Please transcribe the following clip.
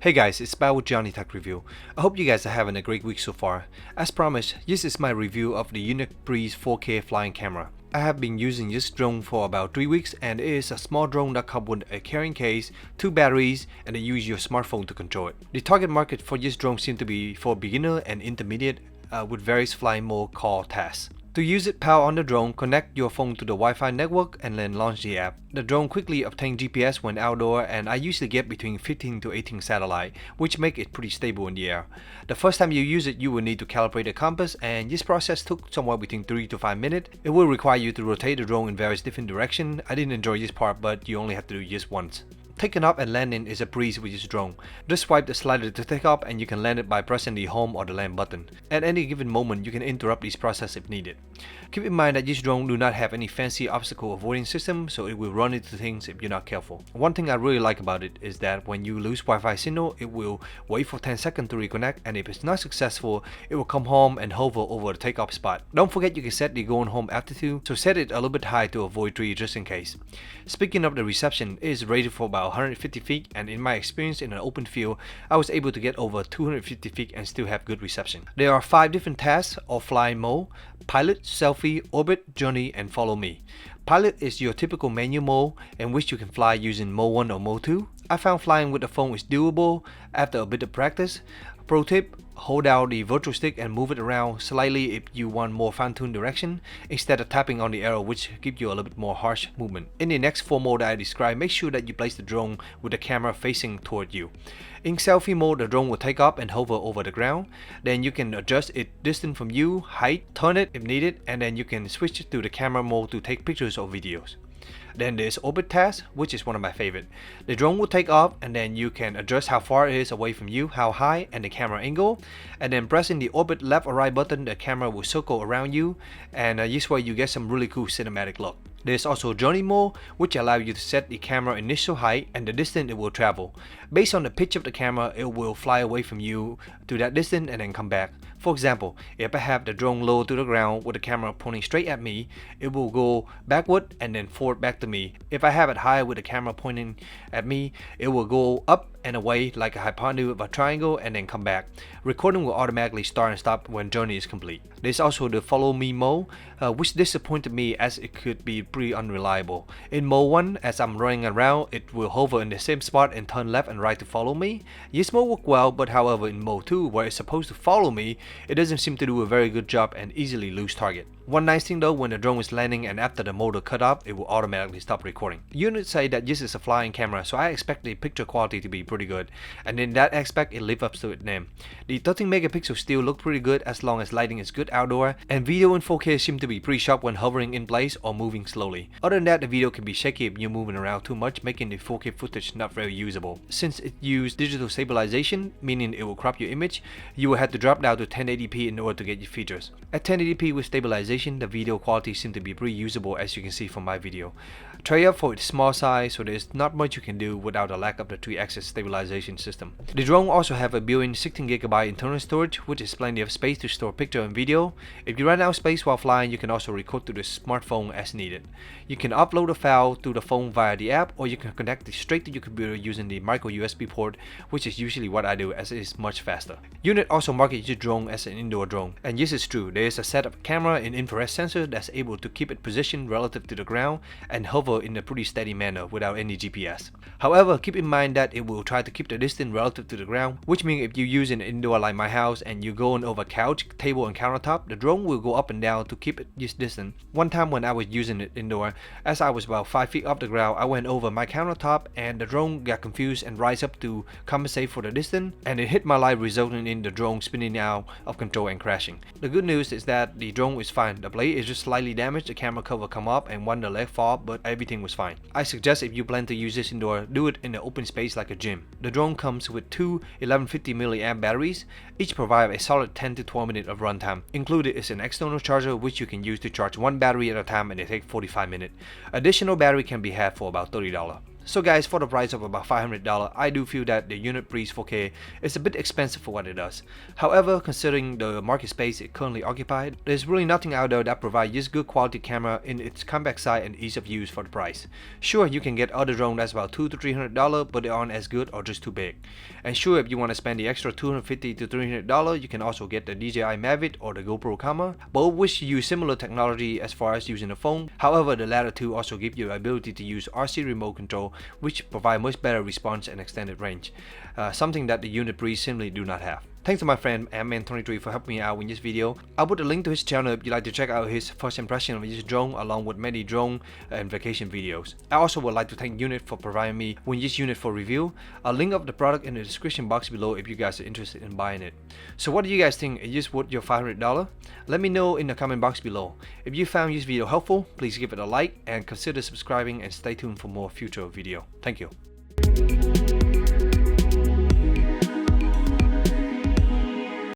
Hey guys, it's Bao with JohnyTechReview. I hope you guys are having a great week so far. As promised, this is my review of the Yuneec Breeze 4K flying camera. I have been using this drone for about 3 weeks and it is a small drone that comes with a carrying case, 2 batteries, and you use your smartphone to control it. The target market for this drone seems to be for beginner and intermediate with various flying mode called tasks. To use it, power on the drone, connect your phone to the Wi-Fi network and then launch the app. The drone quickly obtains GPS when outdoor and I usually get between 15 to 18 satellite, which make it pretty stable in the air. The first time you use it, you will need to calibrate the compass and this process took somewhere between 3 to 5 minutes. It will require you to rotate the drone in various different directions. I didn't enjoy this part, but you only have to do this once. Taking off and landing is a breeze with this drone. Just swipe the slider to take off and you can land it by pressing the home or the land button. At any given moment, you can interrupt this process if needed. Keep in mind that this drone do not have any fancy obstacle avoiding system, so it will run into things if you're not careful. One thing I really like about it is that when you lose Wi-Fi signal, it will wait for 10 seconds to reconnect, and if it's not successful, it will come home and hover over the takeoff spot. Don't forget you can set the going home altitude, so set it a little bit high to avoid tree just in case. Speaking of the reception, it is rated for about 150 feet, and in my experience in an open field, I was able to get over 250 feet and still have good reception. There are 5 different tasks or flying mode: pilot, selfie, orbit, journey, and follow me. Pilot is your typical manual mode in which you can fly using mode 1 or mode 2. I found flying with the phone is doable after a bit of practice. Pro tip: hold down the virtual stick and move it around slightly if you want more fine-tuned direction instead of tapping on the arrow, which gives you a little bit more harsh movement. In the next 4 modes that I described, make sure that you place the drone with the camera facing toward you. In selfie mode, the drone will take off and hover over the ground. Then you can adjust its distance from you, height, turn it if needed, and then you can switch it to the camera mode to take pictures or videos. Then there's orbit task, which is one of my favorite. The drone will take off and then you can adjust how far it is away from you, how high, and the camera angle. And then pressing the orbit left or right button, the camera will circle around you, and this way you get some really cool cinematic look. There's also journey mode, which allows you to set the camera initial height and the distance it will travel. Based on the pitch of the camera, it will fly away from you to that distance and then come back. For example, if I have the drone low to the ground with the camera pointing straight at me, it will go backward and then forward back to me. If I have it high with the camera pointing at me, it will go up and away like a hypotenuse of a triangle and then come back. Recording will automatically start and stop when journey is complete. There's also the follow me mode, which disappointed me as it could be pretty unreliable. In mode 1, as I'm running around, it will hover in the same spot and turn left and right to follow me. This mode worked well, but however in mode 2, where it's supposed to follow me, it doesn't seem to do a very good job and easily lose target. One nice thing though, when the drone is landing and after the motor cut off, it will automatically stop recording. Units say that this is a flying camera, so I expect the picture quality to be pretty good, and in that aspect it lives up to its name. The 13 megapixel still look pretty good as long as lighting is good outdoor, and video in 4K seem to be pretty sharp when hovering in place or moving slowly. Other than that, the video can be shaky if you're moving around too much, making the 4K footage not very usable. Since it uses digital stabilization, meaning it will crop your image, you will have to drop down to 1080p in order to get your features. At 1080p with stabilization, the video quality seems to be pretty usable, as you can see from my video. Trade-off for its small size, so there's not much you can do without a lack of the 3-axis stabilization system. The drone also have a built-in 16GB internal storage, which is plenty of space to store picture and video. If you run out of space while flying, you can also record to the smartphone as needed. You can upload a file to the phone via the app, or you can connect it straight to your computer using the micro USB port, which is usually what I do as it is much faster. Yuneec also markets your drone as an indoor drone, and this is true. There is a set of camera and infrared sensor that's able to keep it positioned relative to the ground and hover in a pretty steady manner without any GPS. However, keep in mind that it will try to keep the distance relative to the ground, which means if you use an indoor like my house and you're going over couch, table, and countertop, the drone will go up and down to keep it this distance. One time when I was using it indoor, as I was about 5 feet off the ground, I went over my countertop and the drone got confused and rise up to compensate for the distance, and it hit my light, resulting in the drone spinning out of control and crashing. The good news is that the drone is fine. The blade is just slightly damaged, the camera cover come up and one the leg fall, but everything was fine. I suggest if you plan to use this indoor, do it in an open space like a gym. The drone comes with 2 1150 mAh batteries, each provide a solid 10 to 12 minutes of runtime. Included is an external charger which you can use to charge one battery at a time, and it takes 45 minutes. Additional battery can be had for about $30. So guys, for the price of about $500, I do feel that the Yuneec Breeze 4K is a bit expensive for what it does. However, considering the market space it currently occupied, there's really nothing out there that provides this good quality camera in its compact size and ease of use for the price. Sure, you can get other drones that's about $200 to $300, but they aren't as good or just too big. And sure, if you want to spend the extra $250 to $300, you can also get the DJI Mavic or the GoPro camera, both which use similar technology as far as using the phone. However, the latter two also give you the ability to use RC remote control, which provide much better response and extended range, something that the Yuneec Breeze simply do not have. Thanks to my friend AntMan23 for helping me out with this video. I'll put a link to his channel if you'd like to check out his first impression of this drone along with many drone and vacation videos. I also would like to thank Yuneec for providing me with this unit for review. I'll link up the product in the description box below if you guys are interested in buying it. So what do you guys think? Is this worth your $500? Let me know in the comment box below. If you found this video helpful, please give it a like and consider subscribing and stay tuned for more future video. Thank you.